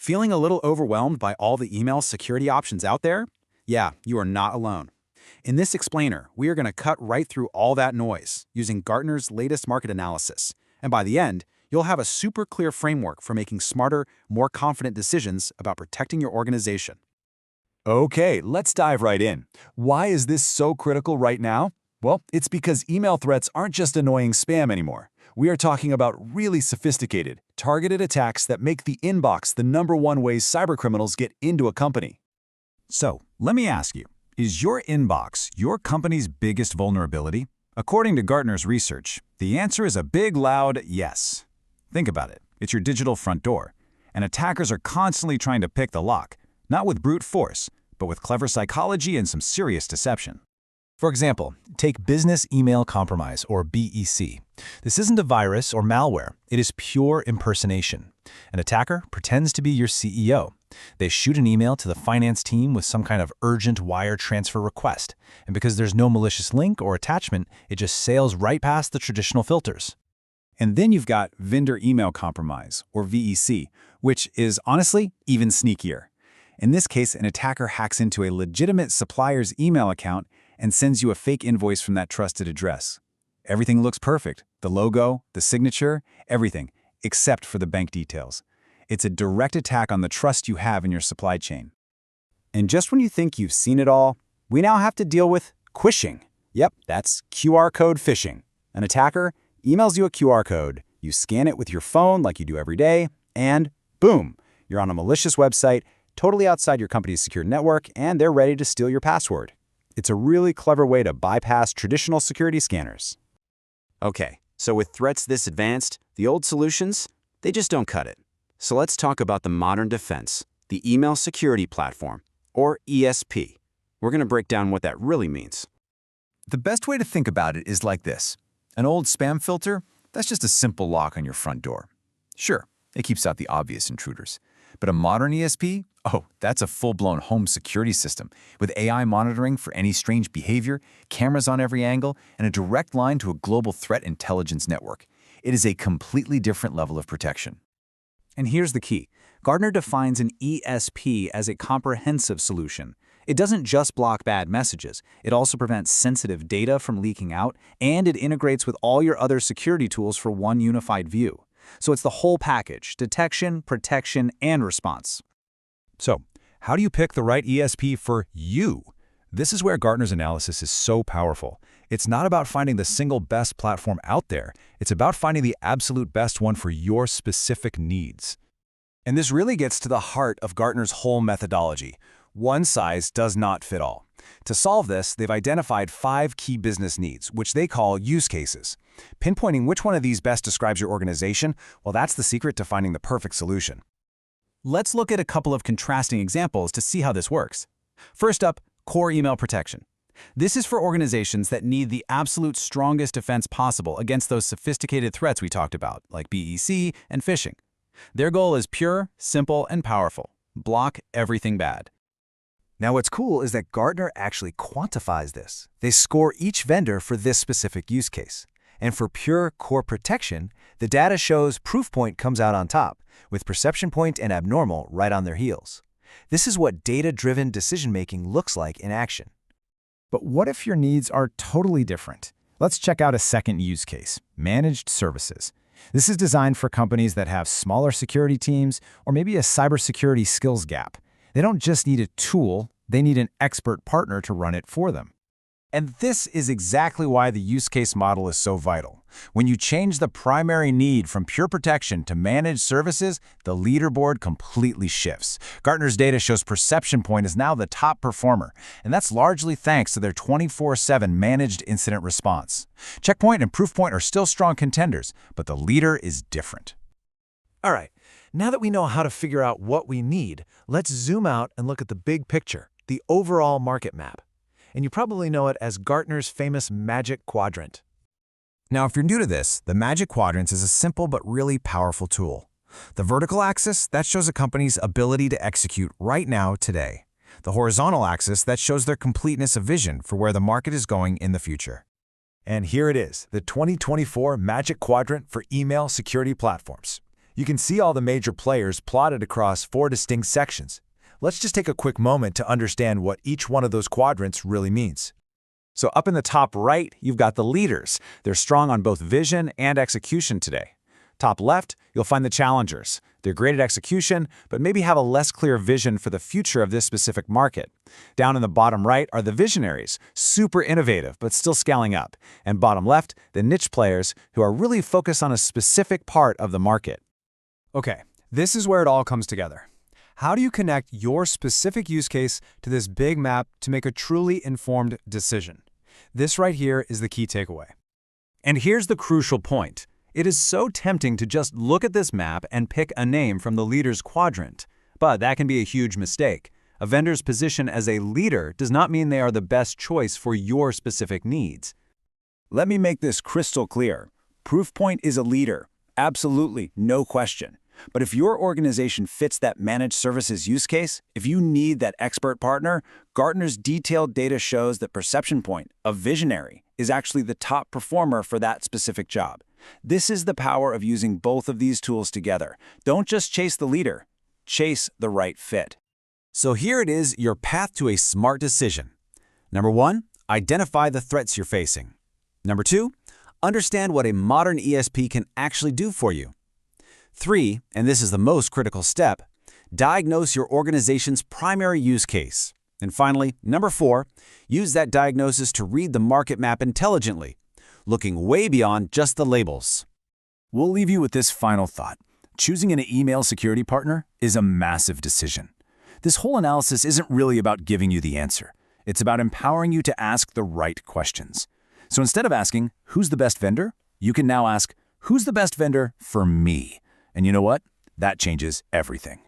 Feeling a little overwhelmed by all the email security options out there? Yeah, you are not alone. In this explainer, we are going to cut right through all that noise using Gartner's latest market analysis. And by the end, you'll have a super clear framework for making smarter, more confident decisions about protecting your organization. Okay, let's dive right in. Why is this so critical right now? Well, it's because email threats aren't just annoying spam anymore. We are talking about really sophisticated, targeted attacks that make the inbox the #1 way cybercriminals get into a company. So, let me ask you, is your inbox your company's biggest vulnerability? According to Gartner's research, the answer is a big, loud yes. Think about it. It's your digital front door, and attackers are constantly trying to pick the lock, not with brute force, but with clever psychology and some serious deception. For example, take business email compromise, or BEC. This isn't a virus or malware. It is pure impersonation. An attacker pretends to be your CEO. They shoot an email to the finance team with some kind of urgent wire transfer request, and because there's no malicious link or attachment, it just sails right past the traditional filters. And then you've got vendor email compromise, or VEC, which is honestly even sneakier. In this case, an attacker hacks into a legitimate supplier's email account and sends you a fake invoice from that trusted address. Everything looks perfect. The logo, the signature, everything, except for the bank details. It's a direct attack on the trust you have in your supply chain. And just when you think you've seen it all, we now have to deal with Quishing. Yep, that's QR code phishing. An attacker emails you a QR code, you scan it with your phone like you do every day, and boom, you're on a malicious website, totally outside your company's secure network, and they're ready to steal your password. It's a really clever way to bypass traditional security scanners. Okay, so with threats this advanced, the old solutions, they just don't cut it. So let's talk about the modern defense, the Email Security Platform, or ESP. We're going to break down what that really means. The best way to think about it is like this. An old spam filter, that's just a simple lock on your front door. Sure, it keeps out the obvious intruders. But a modern ESP? Oh, that's a full-blown home security system with AI monitoring for any strange behavior, cameras on every angle, and a direct line to a global threat intelligence network. It is a completely different level of protection. And here's the key. Gartner defines an ESP as a comprehensive solution. It doesn't just block bad messages. It also prevents sensitive data from leaking out, and it integrates with all your other security tools for one unified view. So it's the whole package: detection, protection, and response. So, how do you pick the right ESP for you? This is where Gartner's analysis is so powerful. It's not about finding the single best platform out there. It's about finding the absolute best one for your specific needs. And this really gets to the heart of Gartner's whole methodology. One size does not fit all. To solve this, they've identified 5 key business needs, which they call use cases. Pinpointing which one of these best describes your organization, well, that's the secret to finding the perfect solution. Let's look at a couple of contrasting examples to see how this works. First up, core email protection. This is for organizations that need the absolute strongest defense possible against those sophisticated threats we talked about, like BEC and phishing. Their goal is pure, simple, and powerful. Block everything bad. Now what's cool is that Gartner actually quantifies this. They score each vendor for this specific use case. And for pure core protection, the data shows Proofpoint comes out on top, with Perception Point and Abnormal right on their heels. This is what data-driven decision-making looks like in action. But what if your needs are totally different? Let's check out a second use case: managed services. This is designed for companies that have smaller security teams or maybe a cybersecurity skills gap. They don't just need a tool, they need an expert partner to run it for them. And this is exactly why the use case model is so vital. When you change the primary need from pure protection to managed services, the leaderboard completely shifts. Gartner's data shows Perception Point is now the top performer, and that's largely thanks to their 24/7 managed incident response. Checkpoint and Proofpoint are still strong contenders, but the leader is different. All right, now that we know how to figure out what we need, let's zoom out and look at the big picture, the overall market map. And you probably know it as Gartner's famous Magic Quadrant. Now, if you're new to this, the Magic Quadrant is a simple but really powerful tool. The vertical axis, that shows a company's ability to execute right now, today. The horizontal axis, that shows their completeness of vision for where the market is going in the future. And here it is, the 2024 Magic Quadrant for email security platforms. You can see all the major players plotted across 4 distinct sections. Let's just take a quick moment to understand what each one of those quadrants really means. So up in the top right, you've got the leaders. They're strong on both vision and execution today. Top left, you'll find the challengers. They're great at execution, but maybe have a less clear vision for the future of this specific market. Down in the bottom right are the visionaries, super innovative, but still scaling up. And bottom left, the niche players who are really focused on a specific part of the market. Okay, this is where it all comes together. How do you connect your specific use case to this big map to make a truly informed decision? This right here is the key takeaway. And here's the crucial point. It is so tempting to just look at this map and pick a name from the leader's quadrant. But that can be a huge mistake. A vendor's position as a leader does not mean they are the best choice for your specific needs. Let me make this crystal clear. Proofpoint is a leader. Absolutely, no question. But if your organization fits that managed services use case, if you need that expert partner, Gartner's detailed data shows that PerceptionPoint, a visionary, is actually the top performer for that specific job. This is the power of using both of these tools together. Don't just chase the leader, chase the right fit. So here it is, your path to a smart decision. Number 1, identify the threats you're facing. Number 2, understand what a modern ESP can actually do for you. 3, and this is the most critical step, diagnose your organization's primary use case. And finally, number 4, use that diagnosis to read the market map intelligently, looking way beyond just the labels. We'll leave you with this final thought. Choosing an email security partner is a massive decision. This whole analysis isn't really about giving you the answer. It's about empowering you to ask the right questions. So instead of asking, who's the best vendor? You can now ask, who's the best vendor for me? And you know what? That changes everything.